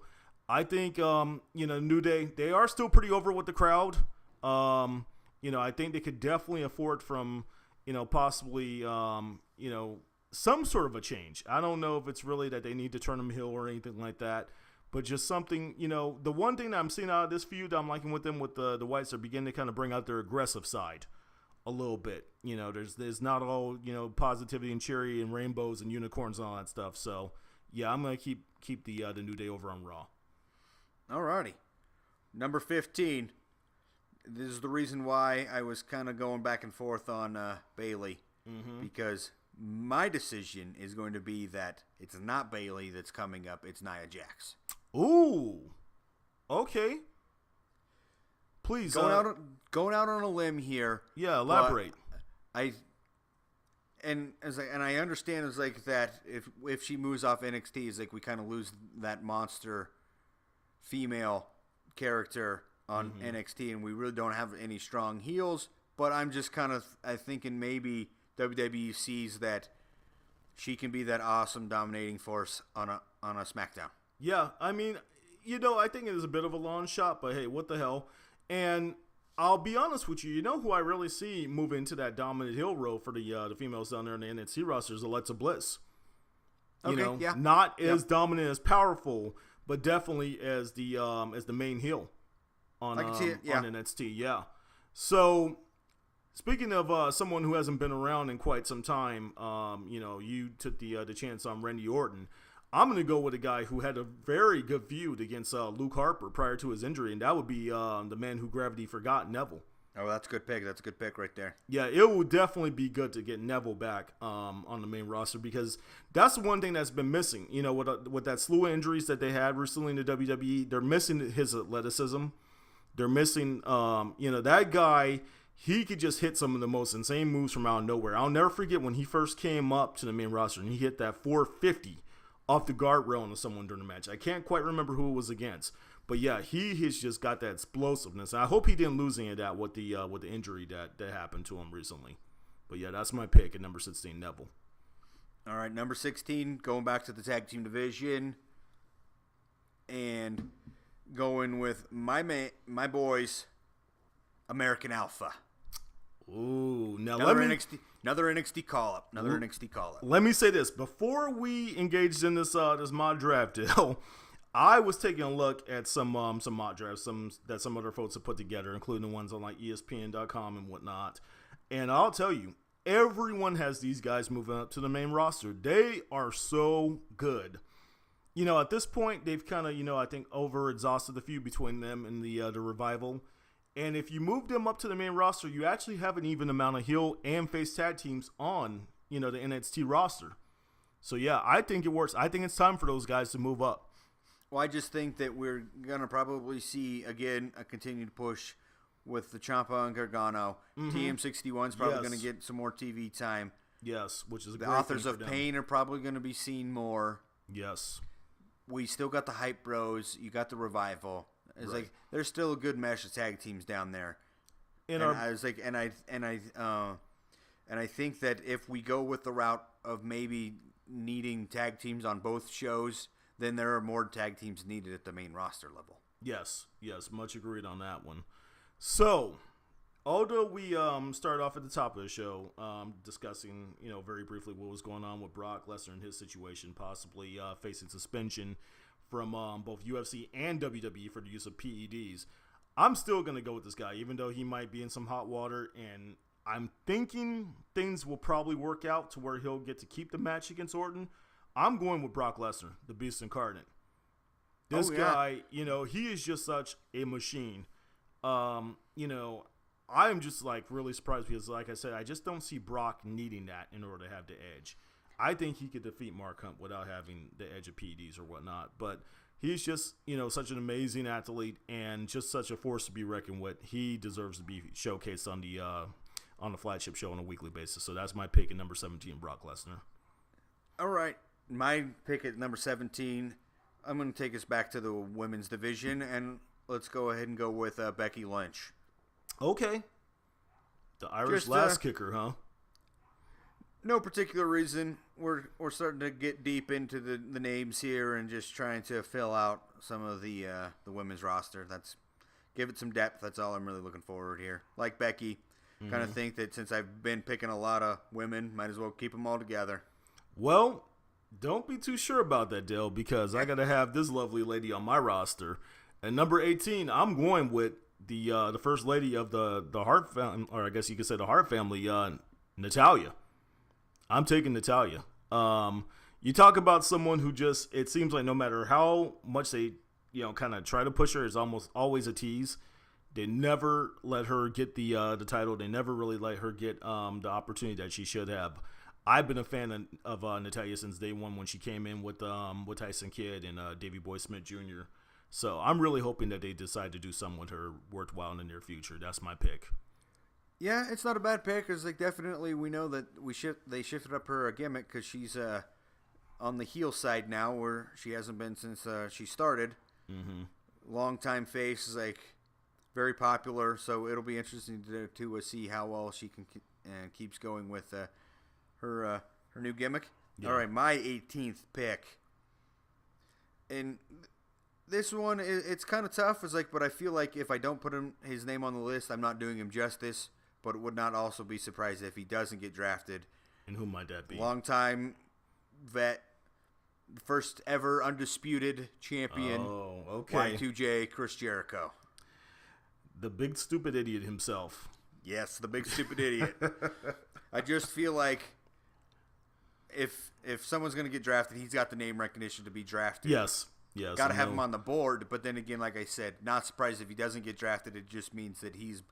I think, New Day, they are still pretty over with the crowd. I think they could definitely afford from, possibly, some sort of a change. I don't know if it's really that they need to turn them heel or anything like that, but just something, the one thing that I'm seeing out of this feud I'm liking with them with the Wyatts are beginning to kind of bring out their aggressive side a little bit. There's not all, positivity and cheery and rainbows and unicorns and all that stuff. So yeah, I'm going to keep the New Day over on Raw. Alrighty. Number 15. This is the reason why I was kind of going back and forth on Bayley, because my decision is going to be that it's not Bayley that's coming up, it's Nia Jax. Ooh. Okay. Please. Going out on a limb here. Yeah, elaborate. I understand it's like that if she moves off NXT, it's like we kind of lose that monster female character on NXT, and we really don't have any strong heels. But I'm just kind of thinking maybe WWE sees that she can be that awesome dominating force on a SmackDown. Yeah, I mean, I think it is a bit of a long shot, but hey, what the hell? And I'll be honest with you, who I really see move into that dominant heel role for the females down there in the NXT roster is Alexa Bliss. Not as dominant, as powerful, but definitely as the main heel on NXT. Yeah. So speaking of someone who hasn't been around in quite some time, you took the chance on Randy Orton. I'm going to go with a guy who had a very good feud against Luke Harper prior to his injury, and that would be the man who gravity forgot, Neville. Oh, that's a good pick. That's a good pick right there. Yeah, it would definitely be good to get Neville back on the main roster, because that's the one thing that's been missing. With that slew of injuries that they had recently in the WWE, they're missing his athleticism. They're missing, that guy. He could just hit some of the most insane moves from out of nowhere. I'll never forget when he first came up to the main roster and he hit that 450 off the guardrail into someone during the match. I can't quite remember who it was against, but yeah, he has just got that explosiveness. I hope he didn't lose any of that with the injury that happened to him recently. But yeah, that's my pick at number 16, Neville. All right, number 16, going back to the tag team division and going with my boys, American Alpha. Ooh, now another NXT call-up. Let me say this. Before we engaged in this mock draft deal, I was taking a look at some mock drafts that some other folks have put together, including the ones on like ESPN.com and whatnot. And I'll tell you, everyone has these guys moving up to the main roster. They are so good. At this point, they've kind of, I think over-exhausted the feud between them and the Revival. And if you move them up to the main roster, you actually have an even amount of heel and face tag teams on, the NXT roster. So, yeah, I think it works. I think it's time for those guys to move up. Well, I just think that we're going to probably see, again, a continued push with the Ciampa and Gargano. TM61 is probably going to get some more TV time. Yes, which is a the great Authors thing of for them. Pain are probably going to be seen more. Yes. We still got the Hype Bros. You got the Revival. It's like there's still a good mesh of tag teams down there. I think that if we go with the route of maybe needing tag teams on both shows, then there are more tag teams needed at the main roster level. Yes, much agreed on that one. So, although we started off at the top of the show discussing, very briefly what was going on with Brock Lesnar and his situation, possibly facing suspension from both UFC and WWE for the use of PEDs, I'm still going to go with this guy, even though he might be in some hot water, and I'm thinking things will probably work out to where he'll get to keep the match against Orton. I'm going with Brock Lesnar, the Beast Incarnate. This guy, he is just such a machine. I'm just really surprised because, like I said, I just don't see Brock needing that in order to have the edge. I think he could defeat Mark Hunt without having the edge of PEDs or whatnot. But he's just, such an amazing athlete and just such a force to be reckoned with. He deserves to be showcased on the flagship show on a weekly basis. So that's my pick at number 17, Brock Lesnar. All right. My pick at number 17, I'm going to take us back to the women's division, and let's go ahead and go with Becky Lynch. Okay. The Irish last kicker, huh? No particular reason. We're starting to get deep into the names here and just trying to fill out some of the women's roster. Give it some depth. That's all I'm really looking forward here. Like Becky, kind of think that since I've been picking a lot of women, might as well keep them all together. Well, don't be too sure about that, Dale, because I got to have this lovely lady on my roster. At number 18, I'm going with the first lady of the Hart family, or I guess you could say the Hart family, Natalya. I'm taking Natalya. You talk about someone who just, it seems like no matter how much they, kind of try to push her, it's almost always a tease. They never let her get the title. They never really let her get the opportunity that she should have. I've been a fan of Natalya since day one when she came in with Tyson Kidd and Davey Boy Smith Jr. So I'm really hoping that they decide to do something with her worthwhile in the near future. That's my pick. Yeah, it's not a bad pick. It's definitely we know that they shifted up her gimmick because she's on the heel side now, where she hasn't been since she started. Long-time face, very popular. So it'll be interesting to see how well she can keeps going with her new gimmick. Yeah. All right, my 18th pick, and this one it's kind of tough. But I feel like if I don't put his name on the list, I'm not doing him justice. But would not also be surprised if he doesn't get drafted. And who might that be? Longtime vet, first ever undisputed champion. Oh, okay. Y2J, Chris Jericho. The big stupid idiot himself. Yes, the big stupid idiot. I just feel like if someone's going to get drafted, he's got the name recognition to be drafted. Yes. Got to have him on the board. But then again, like I said, not surprised if he doesn't get drafted. It just means that he's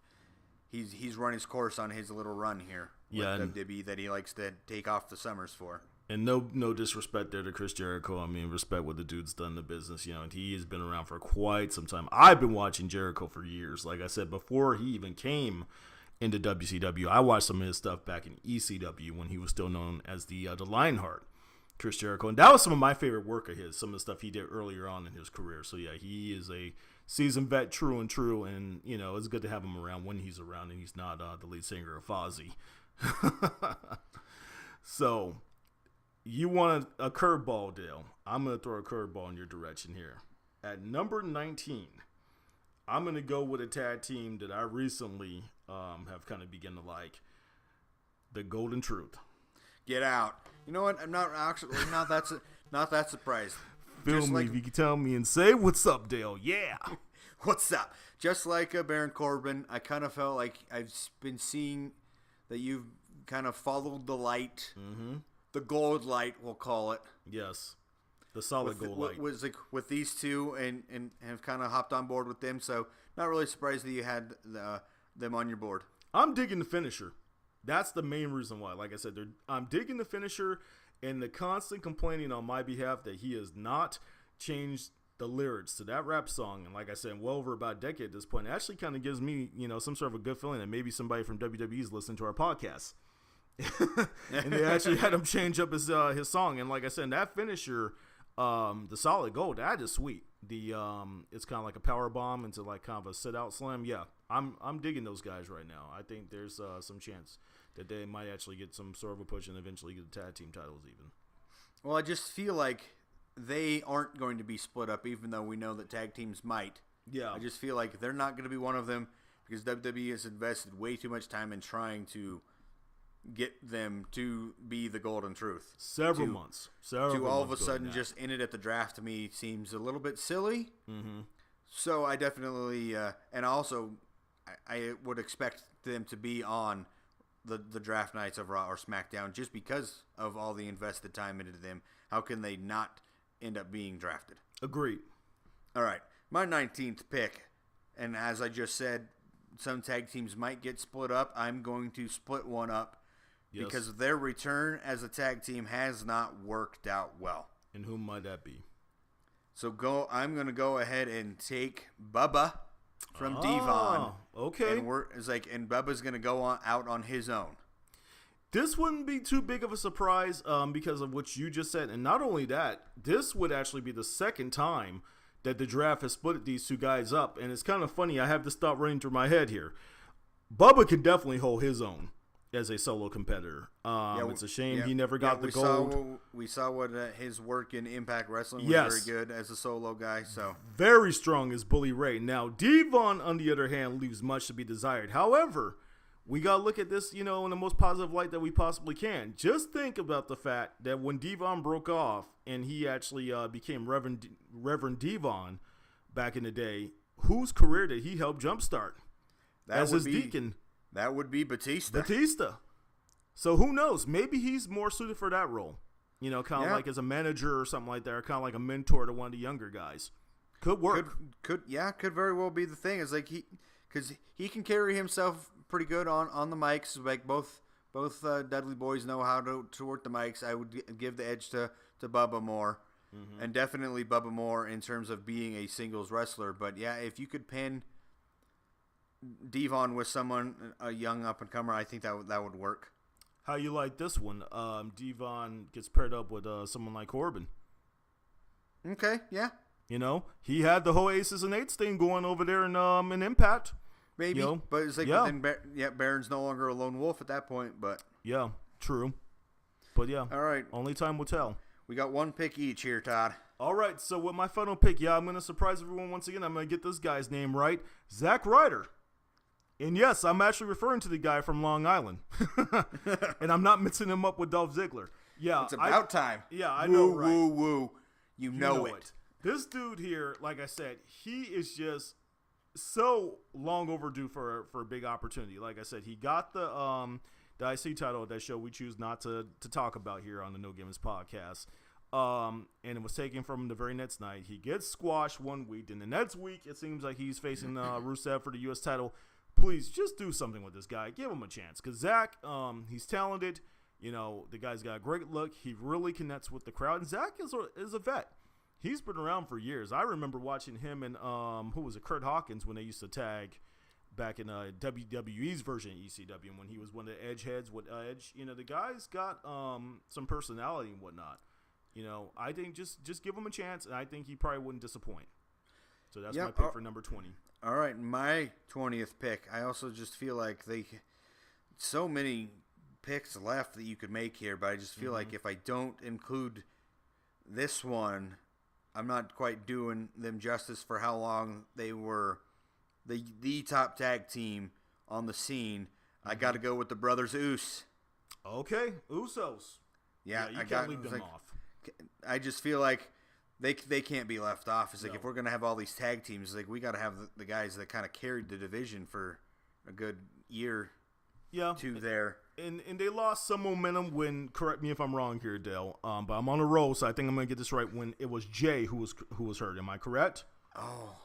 run his course on his little run here with WWE that he likes to take off the summers for. And no disrespect there to Chris Jericho. I mean, respect what the dude's done in the business. And he has been around for quite some time. I've been watching Jericho for years. Like I said, before he even came into WCW, I watched some of his stuff back in ECW when he was still known as the Lionheart, Chris Jericho. And that was some of my favorite work of his, some of the stuff he did earlier on in his career. So, yeah, he is a seasoned vet, true and true, and it's good to have him around when he's around and he's not the lead singer of Fozzy. So you want a curveball, Dale? I'm gonna throw a curveball in your direction here. At number 19, I'm gonna go with a tag team that I recently have kind of begun to like, the Golden Truth. Get out. You know what? I'm not that surprised. Feel me if you can tell me and say, what's up, Dale? Yeah. What's up? Just like Baron Corbin, I kind of felt like I've been seeing that you've kind of followed the light, the gold light, we'll call it. Yes. The solid gold light. Was like with these two and have kind of hopped on board with them. So not really surprised that you had them on your board. I'm digging the finisher. That's the main reason why. Like I said, I'm digging the finisher and the constant complaining on my behalf that he has not changed the lyrics to that rap song. And like I said, well over about a decade at this point, it actually kind of gives me, some sort of a good feeling that maybe somebody from WWE is listening to our podcast. And they actually had him change up his song. And like I said, that finisher, the solid gold, that is sweet. It's kind of like a power bomb into like kind of a sit out slam. Yeah, I'm digging those guys right now. I think there's some chance that they might actually get some sort of a push and eventually get the tag team titles even. Well, I just feel like they aren't going to be split up, even though we know that tag teams might. Yeah. I just feel like they're not going to be one of them because WWE has invested way too much time in trying to get them to be the golden truth. Several months. To all of a sudden just end it at the draft to me seems a little bit silly. Mm-hmm. So I definitely, and also I would expect them to be on the draft nights of Raw or SmackDown just because of all the invested time into them. How can they not end up being drafted? Agreed. All right, my 19th pick, and as I just said, some tag teams might get split up. I'm going to split one up. Yes. Because their return as a tag team has not worked out well. And who might that be? So I'm going to go ahead and take Bubba from Devon. Okay. And Bubba's going to go out on his own. This wouldn't be too big of a surprise because of what you just said. And not only that, this would actually be the second time that the draft has split these two guys up. And it's kind of funny. I have this thought running through my head here. Bubba can definitely hold his own as a solo competitor. It's a shame he never got the gold. We saw what his work in Impact Wrestling was very good as a solo guy. So very strong as Bully Ray. Now, Devon, on the other hand, leaves much to be desired. However, we got to look at this, in the most positive light that we possibly can. Just think about the fact that when Devon broke off and he actually became Reverend Devon back in the day, whose career did he help jumpstart as his deacon? That would be Batista. So who knows? Maybe he's more suited for that role. Kind of like as a manager or something like that, or kind of like a mentor to one of the younger guys. Could work. Could very well be the thing. Is like because he can carry himself pretty good on the mics. Like both Dudley boys know how to work the mics. I would give the edge to Bubba more, and definitely Bubba more in terms of being a singles wrestler. But yeah, if you could pin Devon with someone, a young up-and-comer, I think that would work. How you like this one? Devon gets paired up with someone like Corbin. Okay, yeah. He had the whole Aces and Eights thing going over there in Impact. Maybe, but it's like then Baron's no longer a lone wolf at that point. But yeah, true. But yeah, all right. Only time will tell. We got one pick each here, Todd. All right, so with my final pick, I'm going to surprise everyone once again. I'm going to get this guy's name right. Zack Ryder. And yes, I'm actually referring to the guy from Long Island. And I'm not mixing him up with Dolph Ziggler. Yeah, it's about time. Yeah, I know, right? Woo. You know it. This dude here, like I said, he is just so long overdue for a big opportunity. Like I said, he got the IC title at that show we choose not to talk about here on the No Gimmicks podcast. And it was taken from him the very next night. He gets squashed one week. And the next week, it seems like he's facing Rusev for the U.S. title. Please, just do something with this guy. Give him a chance. Because Zach, he's talented. The guy's got a great look. He really connects with the crowd. And Zach is a vet. He's been around for years. I remember watching him and, Kurt Hawkins when they used to tag back in WWE's version of ECW. And when he was one of the Edge heads with Edge. The guy's got some personality and whatnot. I think just give him a chance. And I think he probably wouldn't disappoint. So that's my pick for number 20. All right, my 20th pick. I also just feel like so many picks left that you could make here, but I just feel like if I don't include this one, I'm not quite doing them justice for how long they were the top tag team on the scene. I got to go with the Brothers Uso. Okay, Usos. Yeah, you can't leave them off. I just feel like they can't be left off. It's like if we're going to have all these tag teams, like we got to have the guys that kind of carried the division for a good year. to there. And they lost some momentum when, correct me if I'm wrong here, Dale, but I'm on a roll, so I think I'm going to get this right, when it was Jay who was hurt. Am I correct? Oh,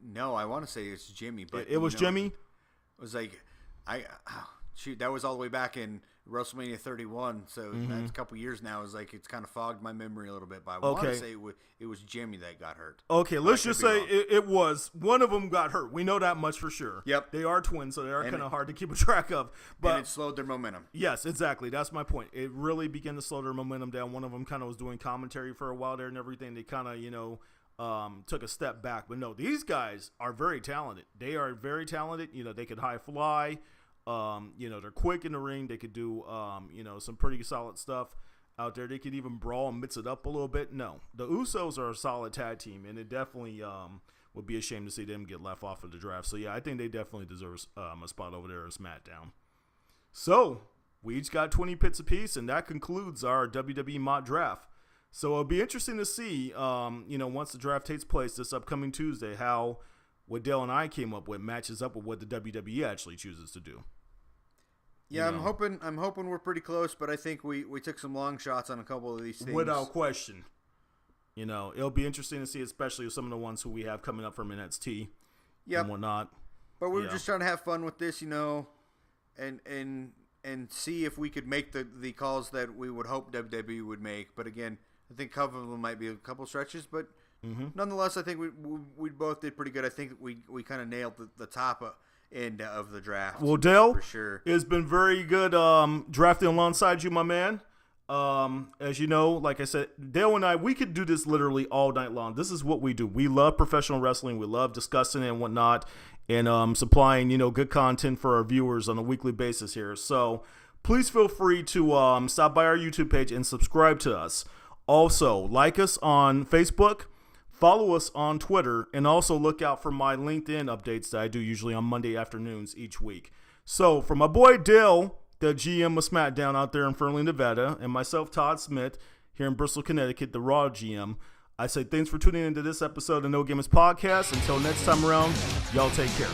no, I want to say it's Jimmy. But it was Jimmy? It was like, that was all the way back in WrestleMania 31, so that's a couple years now. It's kind of fogged my memory a little bit, but I want to say it was Jimmy that got hurt. Okay, let's just say it was. One of them got hurt. We know that much for sure. Yep. They are twins, so they are kind of hard to keep a track of. But and it slowed their momentum. Yes, exactly. That's my point. It really began to slow their momentum down. One of them kind of was doing commentary for a while there and everything. They kind of, took a step back. But no, these guys are very talented. They are very talented. They could high fly. They're quick in the ring. They could do, some pretty solid stuff out there. They could even brawl and mix it up a little bit. No, the Usos are a solid tag team, and it definitely would be a shame to see them get left off of the draft. So, yeah, I think they definitely deserve a spot over there as Smackdown. So, we each got 20 picks apiece, and that concludes our WWE mock draft. So, it'll be interesting to see, once the draft takes place this upcoming Tuesday, how what Dale and I came up with matches up with what the WWE actually chooses to do. Yeah, I'm hoping we're pretty close, but I think we took some long shots on a couple of these things. Without question. It'll be interesting to see, especially with some of the ones who we have coming up from NXT and whatnot. But we were just trying to have fun with this, and see if we could make the calls that we would hope WWE would make. But again, I think a couple of them might be a couple stretches, but nonetheless, I think we both did pretty good. I think we kind of nailed the top end of the draft. Well, Dale, for sure, it's been very good drafting alongside you, my man. As you know, like I said, Dale and I, we could do this literally all night long. This is what we do. We love professional wrestling. We love discussing it and whatnot, and supplying good content for our viewers on a weekly basis here. So please feel free to stop by our YouTube page and subscribe to us. Also, like us on Facebook. Follow us on Twitter, and also look out for my LinkedIn updates that I do usually on Monday afternoons each week. So, for my boy Dale, the GM of Smackdown out there in Fernley, Nevada, and myself, Todd Smith, here in Bristol, Connecticut, the Raw GM, I say thanks for tuning into this episode of No Gimmicks Podcast. Until next time around, y'all take care.